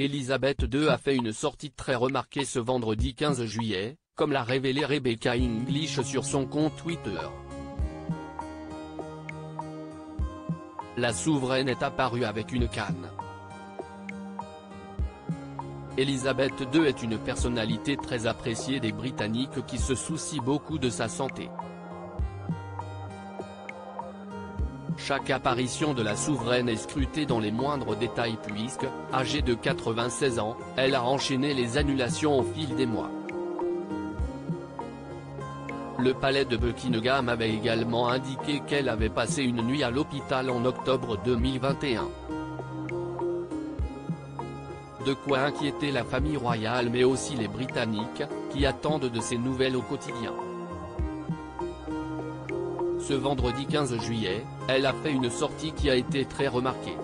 Elisabeth II a fait une sortie très remarquée ce vendredi 15 juillet, comme l'a révélé Rebecca English sur son compte Twitter. La souveraine est apparue avec une canne. Elisabeth II est une personnalité très appréciée des Britanniques qui se soucient beaucoup de sa santé. Chaque apparition de la souveraine est scrutée dans les moindres détails puisque, âgée de 96 ans, elle a enchaîné les annulations au fil des mois. Le palais de Buckingham avait également indiqué qu'elle avait passé une nuit à l'hôpital en octobre 2021. De quoi inquiéter la famille royale mais aussi les Britanniques, qui attendent de ces nouvelles au quotidien. Ce vendredi 15 juillet, elle a fait une sortie qui a été très remarquée.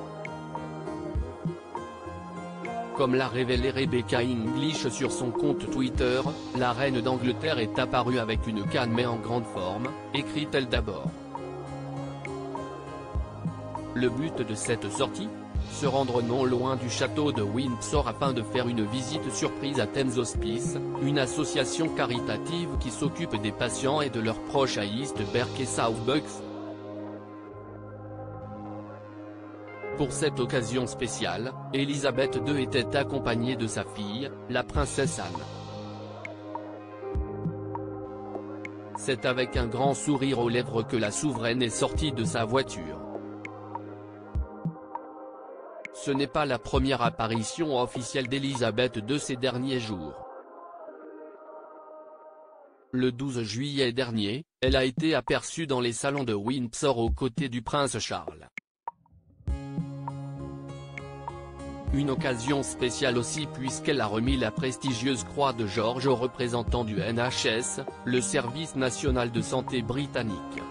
Comme l'a révélé Rebecca English sur son compte Twitter, la reine d'Angleterre est apparue avec une canne mais en grande forme, écrit-elle d'abord. Le but de cette sortie ? Se rendre non loin du château de Windsor afin de faire une visite surprise à Thames Hospice, une association caritative qui s'occupe des patients et de leurs proches à East Berk et South Bucks. Pour cette occasion spéciale, Elisabeth II était accompagnée de sa fille, la princesse Anne. C'est avec un grand sourire aux lèvres que la souveraine est sortie de sa voiture. Ce n'est pas la première apparition officielle d'Elisabeth II ces derniers jours. Le 12 juillet dernier, elle a été aperçue dans les salons de Windsor aux côtés du prince Charles. Une occasion spéciale aussi puisqu'elle a remis la prestigieuse croix de George aux représentants du NHS, le service national de santé britannique.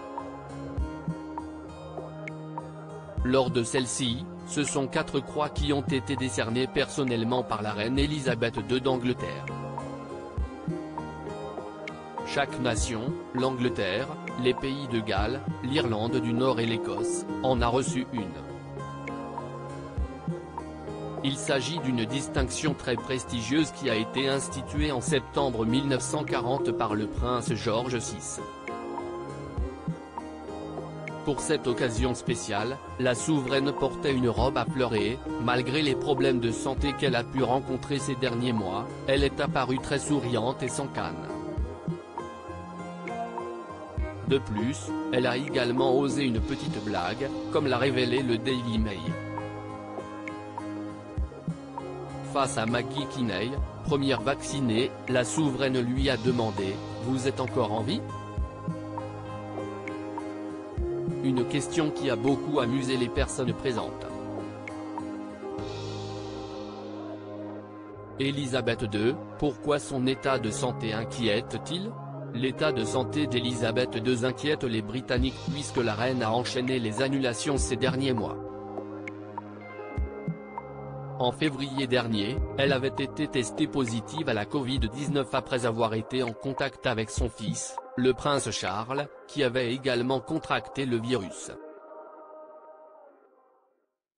Lors de celle-ci, ce sont 4 croix qui ont été décernées personnellement par la reine Elisabeth II d'Angleterre. Chaque nation, l'Angleterre, les pays de Galles, l'Irlande du Nord et l'Écosse, en a reçu une. Il s'agit d'une distinction très prestigieuse qui a été instituée en septembre 1940 par le prince George VI. Pour cette occasion spéciale, la souveraine portait une robe à fleurs et, malgré les problèmes de santé qu'elle a pu rencontrer ces derniers mois, elle est apparue très souriante et sans canne. De plus, elle a également osé une petite blague, comme l'a révélé le Daily Mail. Face à Maggie Kinney, première vaccinée, la souveraine lui a demandé « Vous êtes encore en vie ?» Une question qui a beaucoup amusé les personnes présentes. Elisabeth II, pourquoi son état de santé inquiète-t-il ? L'état de santé d'Elisabeth II inquiète les Britanniques puisque la reine a enchaîné les annulations ces derniers mois. En février dernier, elle avait été testée positive à la Covid-19 après avoir été en contact avec son fils, le prince Charles, qui avait également contracté le virus.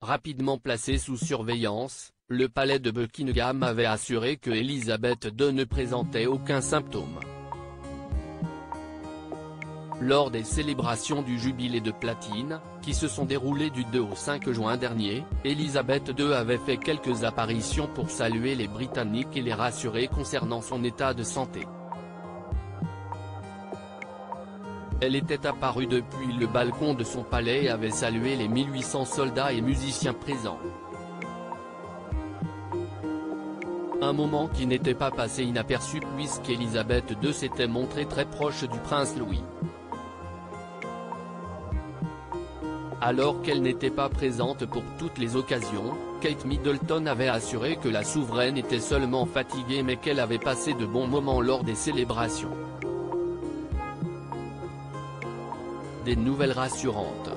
Rapidement placé sous surveillance, le palais de Buckingham avait assuré que Elisabeth II ne présentait aucun symptôme. Lors des célébrations du jubilé de platine, qui se sont déroulées du 2 au 5 juin dernier, Elisabeth II avait fait quelques apparitions pour saluer les Britanniques et les rassurer concernant son état de santé. Elle était apparue depuis le balcon de son palais et avait salué les 1800 soldats et musiciens présents. Un moment qui n'était pas passé inaperçu puisqu'Elisabeth II s'était montrée très proche du prince Louis. Alors qu'elle n'était pas présente pour toutes les occasions, Kate Middleton avait assuré que la souveraine était seulement fatiguée mais qu'elle avait passé de bons moments lors des célébrations. Des nouvelles rassurantes.